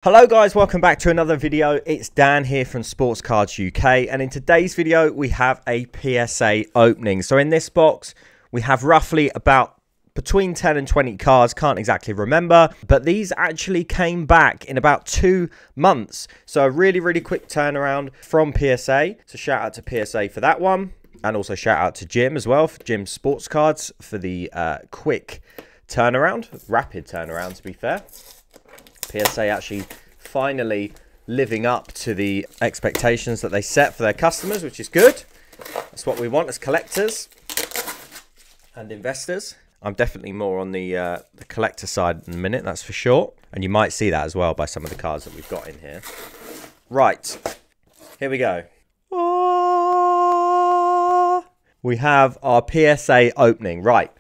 Hello guys, welcome back to another video. It's Dan here from Sports Cards UK, and in today's video we have a PSA opening. So in this box we have roughly about between 10 and 20 cards, can't exactly remember, but these actually came back in about 2 months. So a really quick turnaround from PSA. So shout out to PSA for that one, and also shout out to Jim as well, for Jim Sports Cards, for the quick turnaround, rapid turnaround to be fair. PSA actually finally living up to the expectations that they set for their customers, which is good. That's what we want as collectors and investors. I'm definitely more on the collector side in a minute, that's for sure. And you might see that as well by some of the cards that we've got in here. Right, here we go. We have our PSA opening. Right.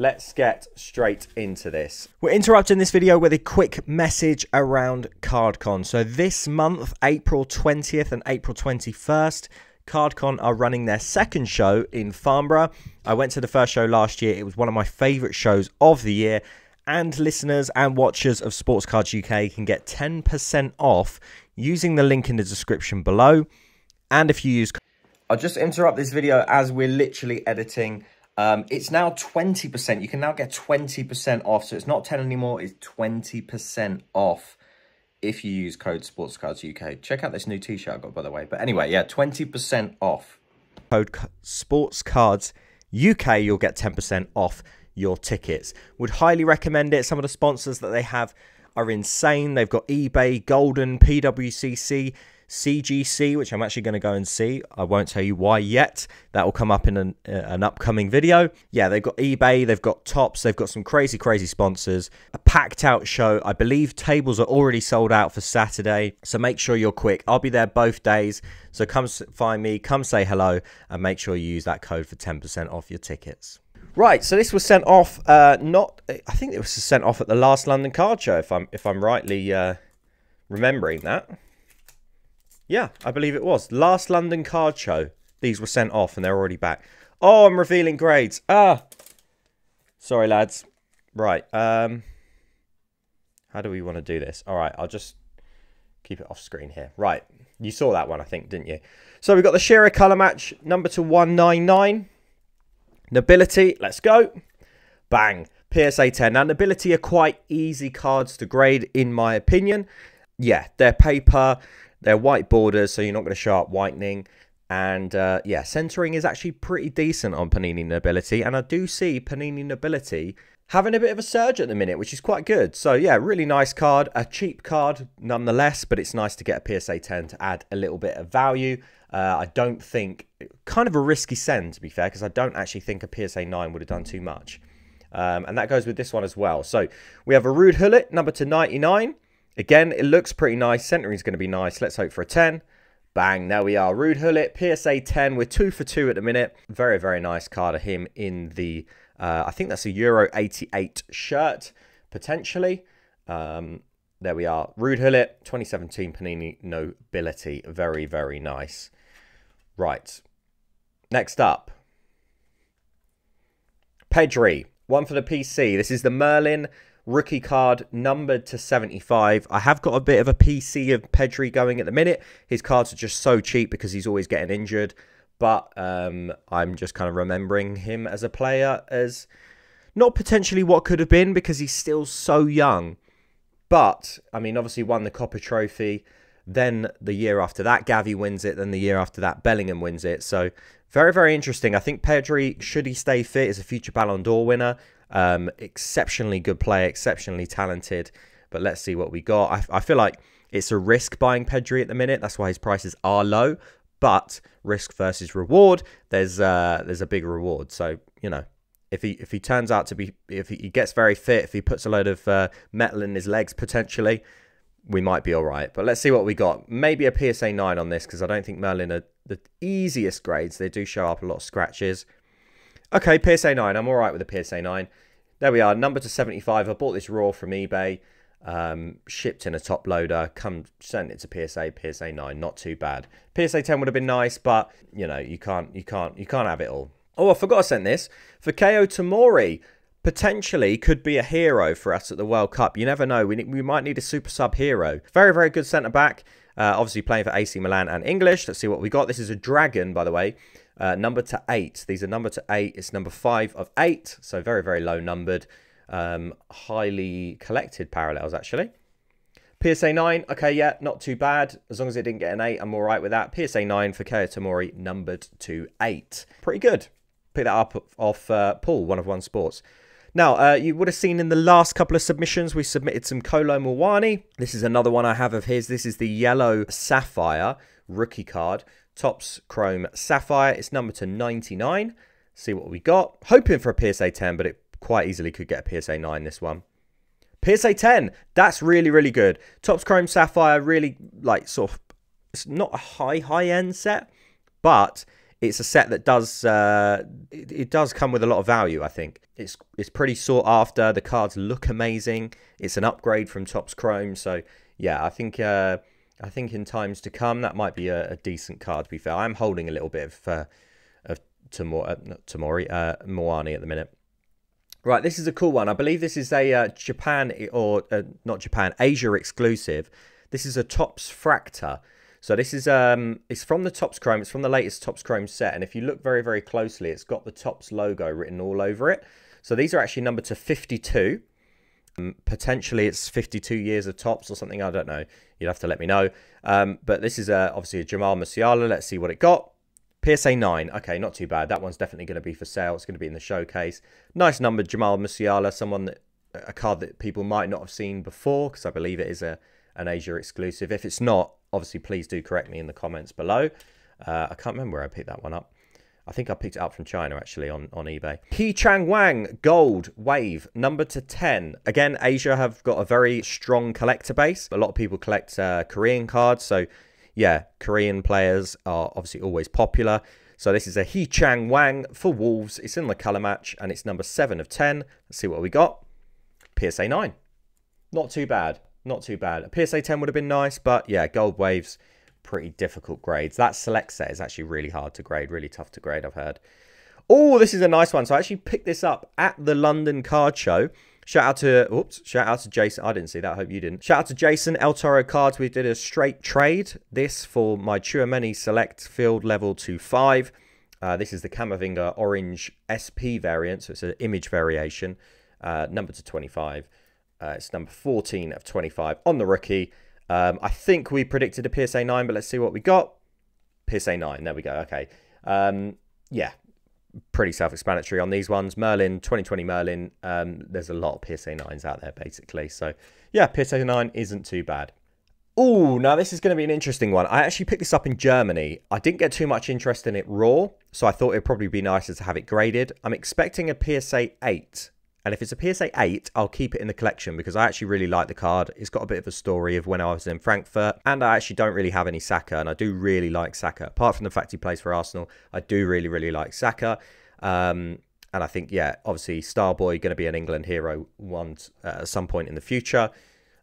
Let's get straight into this. We're interrupting this video with a quick message around CardCon. So this month, April 20th and April 21st, CardCon are running their second show in Farnborough. I went to the first show last year. It was one of my favourite shows of the year. And listeners and watchers of Sports Cards UK can get 10% off using the link in the description below. And if you use... I'll just interrupt this video as we're literally editing. It's now 20%. You can now get 20% off. So it's not 10 anymore. It's 20% off if you use code SportsCardsUK. Check out this new t-shirt I got, by the way. But anyway, yeah, 20% off. Code SportsCardsUK, you'll get 10% off your tickets. Would highly recommend it. Some of the sponsors that they have are insane. They've got eBay, Golden, PWCC, CGC, which I'm actually going to go and see. I won't tell you why yet. That will come up in an upcoming video. Yeah, they've got eBay, they've got Topps, they've got some crazy sponsors. A packed out show. I believe tables are already sold out for Saturday, so make sure you're quick. I'll be there both days, so come find me, come say hello, and make sure you use that code for 10% off your tickets. Right, so this was sent off, I think it was sent off at the last London Card Show, if I'm rightly remembering that. Yeah, I believe it was. Last London Card Show. These were sent off and they're already back. Oh, I'm revealing grades. Sorry, lads. Right. How do we want to do this? All right, I'll just keep it off screen here. Right. You saw that one, I think, didn't you? So we've got the Shearer Colour Match, number to 199. Nobility. Let's go. Bang. PSA 10. Now, Nobility are quite easy cards to grade, in my opinion. Yeah, they're paper. They're white borders, so you're not going to show up whitening. And, yeah, centering is actually pretty decent on Panini Nobility. And I do see Panini Nobility having a bit of a surge at the minute, which is quite good. So, yeah, really nice card. A cheap card, nonetheless. But it's nice to get a PSA 10 to add a little bit of value. I don't think... Kind of a risky send, to be fair, because I don't actually think a PSA 9 would have done too much. And that goes with this one as well. So, we have a Ruud Gullit, number to 99. Again, it looks pretty nice. Centering is going to be nice. Let's hope for a 10. Bang, there we are. Ruud Gullit, PSA 10. We're 2 for 2 at the minute. Very nice card of him in the, I think that's a Euro 88 shirt, potentially. There we are. Ruud Gullit, 2017 Panini Nobility. Very nice. Right. Next up. Pedri. One for the PC. This is the Merlin rookie card, numbered to 75. I have got a bit of a PC of Pedri going at the minute. His cards are just so cheap because he's always getting injured. But I'm just kind of remembering him as a player as not potentially what could have been, because he's still so young. But, I mean, obviously won the Copper Trophy. Then the year after that, Gavi wins it. Then the year after that, Bellingham wins it. So, very interesting. I think Pedri, should he stay fit, is a future Ballon d'Or winner. Exceptionally good player, exceptionally talented, but let's see what we got. I feel like it's a risk buying Pedri at the minute. That's why his prices are low, but risk versus reward, there's a big reward. So, you know, if he turns out to be, if he gets very fit, if he puts a load of metal in his legs potentially, we might be all right. But let's see what we got. Maybe a PSA 9 on this, because I don't think Merlin are the easiest grades. They do show up a lot of scratches. Okay, PSA 9. I'm all right with the PSA 9. There we are, number to 75. I bought this raw from eBay, shipped in a top loader, sent it to PSA 9. Not too bad. PSA 10 would have been nice, but you know, you can't have it all. Oh, I forgot I sent this for Ko Tomori. potentially could be a hero for us at the World Cup. You never know. We might need a super sub hero. Very, very good centre-back. Obviously playing for AC Milan and English. Let's see what we got. This is a Dragon, by the way. Number to 8. These are number to 8. It's number 5 of 8. So very, very low numbered. Highly collected parallels, actually. PSA 9. Okay, yeah, not too bad. As long as it didn't get an 8, I'm all right with that. PSA 9 for Keo Tomori, numbered to 8. Pretty good. Pick that up off Paul, One of One Sports. Now, you would have seen in the last couple of submissions, we submitted some Kolo Muani. This is another one I have of his. This is the yellow Sapphire rookie card. Topps Chrome Sapphire. It's numbered to 99. See what we got. Hoping for a PSA 10, but it quite easily could get a PSA 9, this one. PSA 10. That's really, really good. Topps Chrome Sapphire, really, like, sort of, it's not a high-end set, but it's a set that does it does come with a lot of value, I think. It's pretty sought after. The cards look amazing. It's an upgrade from Topps Chrome. So, yeah, I think in times to come, that might be a decent card, to be fair. I'm holding a little bit of Muani at the minute. Right, this is a cool one. I believe this is a Japan, or not Japan, Asia exclusive. This is a Topps Fractor. So this is it's from the Topps Chrome. It's from the latest Topps Chrome set. And if you look very, very closely, it's got the Topps logo written all over it. So these are actually numbered to 52. Potentially it's 52 years of Topps or something. I don't know. You'd have to let me know. But this is obviously a Jamal Musiala. Let's see what it got. PSA 9. Okay, not too bad. That one's definitely going to be for sale. It's going to be in the showcase. Nice number, Jamal Musiala. A card that people might not have seen before, because I believe it is an Asia exclusive. If it's not, obviously, please do correct me in the comments below. I can't remember where I picked that one up. I think I picked it up from China, actually, on eBay. He Chang Wang, gold, wave, number to 10. Again, Asia have got a very strong collector base. A lot of people collect Korean cards. So, yeah, Korean players are obviously always popular. So this is a He Chang Wang for Wolves. It's in the colour match, and it's number 7 of 10. Let's see what we got. PSA 9. Not too bad. Not too bad. A PSA 10 would have been nice, but yeah, gold waves, pretty difficult grades. That select set is actually really hard to grade, really tough to grade, I've heard. Oh, this is a nice one. So I actually picked this up at the London Card Show. Shout out to Jason. I didn't see that. I hope you didn't. Shout out to Jason, El Toro Cards. We did a straight trade. This for my Chouameni Select Field Level 2-5. This is the Camavinga Orange SP variant, so it's an image variation, number to 25. It's number 14 of 25 on the rookie. I think we predicted a PSA 9, but let's see what we got. PSA 9, there we go. Okay. Yeah, pretty self-explanatory on these ones. Merlin, 2020 Merlin. There's a lot of PSA 9s out there, basically. So, yeah, PSA 9 isn't too bad. Oh, now this is going to be an interesting one. I actually picked this up in Germany. I didn't get too much interest in it raw, so I thought it'd probably be nicer to have it graded. I'm expecting a PSA 8. And if it's a PSA 8, I'll keep it in the collection because I actually really like the card. It's got a bit of a story of when I was in Frankfurt. And I actually don't really have any Saka. And I do really like Saka. Apart from the fact he plays for Arsenal, I do really, really like Saka. And I think, yeah, obviously Starboy going to be an England hero at some point in the future.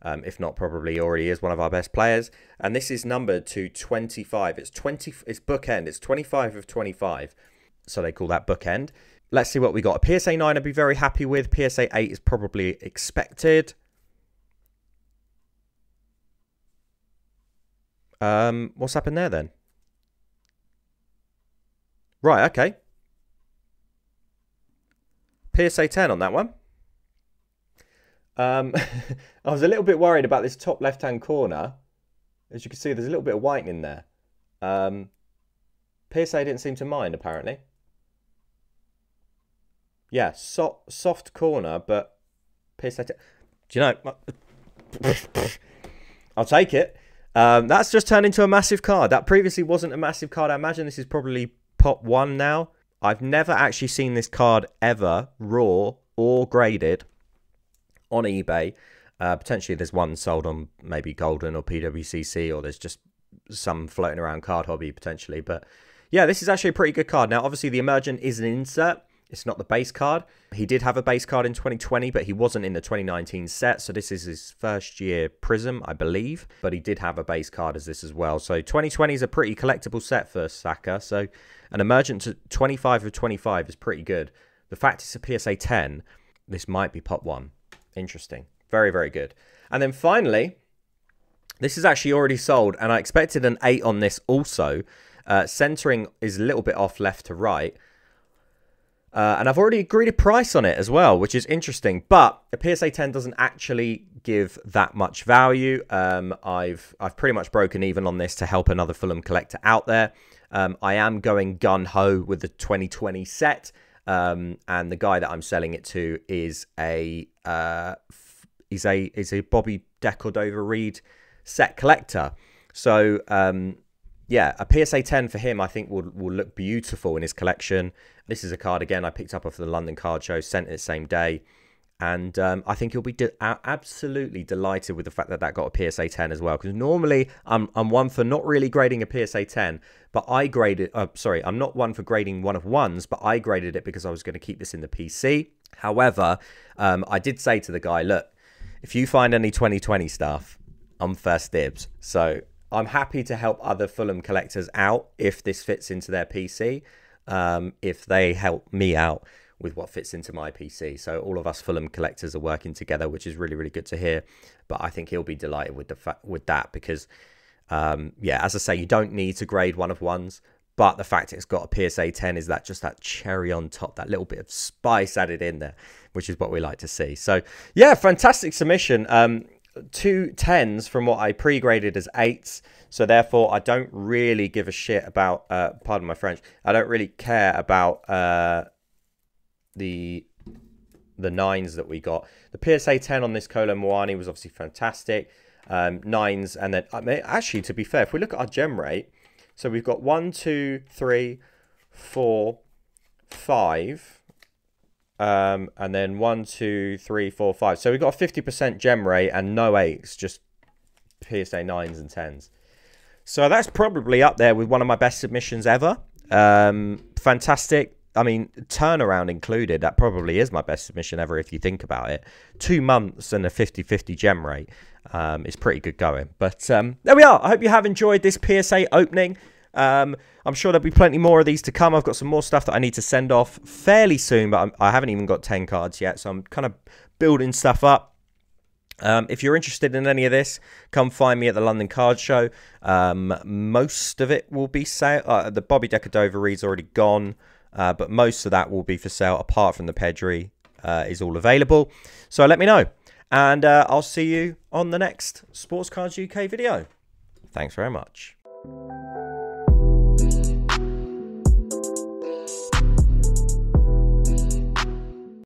If not, probably already is one of our best players. And this is numbered to 25. It's bookend. It's 25 of 25. So they call that bookend. Let's see what we got. A PSA 9 I'd be very happy with. PSA 8 is probably expected. What's happened there then? Right, okay. PSA 10 on that one. I was a little bit worried about this top left-hand corner. As you can see, there's a little bit of whitening there. PSA didn't seem to mind, apparently. Yeah, soft corner, but PSA 10. Do you know? I'll take it. That's just turned into a massive card. That previously wasn't a massive card. I imagine this is probably pop 1 now. I've never actually seen this card ever, raw or graded, on eBay. Potentially there's one sold on maybe Golden or PWCC, or there's just some floating around Card Hobby potentially. But yeah, this is actually a pretty good card. Now, obviously the Emergent is an insert. It's not the base card. He did have a base card in 2020, but he wasn't in the 2019 set. So this is his first year Prism, I believe. But he did have a base card as this as well. So 2020 is a pretty collectible set for Saka. So an Emergent to 25 of 25 is pretty good. The fact it's a PSA 10, this might be pot 1. Interesting. Very, very good. And then finally, this is actually already sold, and I expected an 8 on this also. Centering is a little bit off left to right. And I've already agreed a price on it as well, which is interesting. But a PSA 10 doesn't actually give that much value. I've pretty much broken even on this to help another Fulham collector out there. I am going gun-ho with the 2020 set. And the guy that I'm selling it to is a Bobby De Cordova-Reid set collector. So yeah, a PSA 10 for him I think will look beautiful in his collection. This is a card again I picked up off the London Card Show, sent it the same day, and I think he'll be absolutely delighted with the fact that that got a PSA 10 as well. Because normally I'm one for not really grading a PSA 10, but I graded. Sorry, I'm not one for grading 1 of 1s, but I graded it because I was going to keep this in the PC. However, I did say to the guy, look, if you find any 2020 stuff, I'm first dibs. So I'm happy to help other Fulham collectors out if this fits into their PC, if they help me out with what fits into my PC. So all of us Fulham collectors are working together, which is really, really good to hear. But I think he'll be delighted with that because, yeah, as I say, you don't need to grade 1 of 1s. But the fact it's got a PSA 10 is that just that cherry on top, that little bit of spice added in there, which is what we like to see. So, yeah, fantastic submission. 2 10s from what I pre-graded as 8s. So therefore, I don't really give a shit about, pardon my French, I don't really care about the 9s that we got. The PSA 10 on this Kolo Muani was obviously fantastic. 9s, and then, I mean, actually, to be fair, if we look at our gem rate, so we've got 1, 2, 3, 4, 5, and then 1, 2, 3, 4, 5. So we've got a 50% gem rate and no 8s, just PSA 9s and 10s. So that's probably up there with one of my best submissions ever. Fantastic. I mean, turnaround included, that probably is my best submission ever if you think about it. 2 months and a 50-50 gem rate is pretty good going. But there we are. I hope you have enjoyed this PSA opening. I'm sure there'll be plenty more of these to come. I've got some more stuff that I need to send off fairly soon, but I haven't even got 10 cards yet, so I'm kind of building stuff up. If you're interested in any of this, come find me at the London Card Show. Most of it will be sale. The Bobby De Cordova-Reid's already gone, but most of that will be for sale, apart from the Pedri is all available. So let me know, and I'll see you on the next Sports Cards UK video. Thanks very much.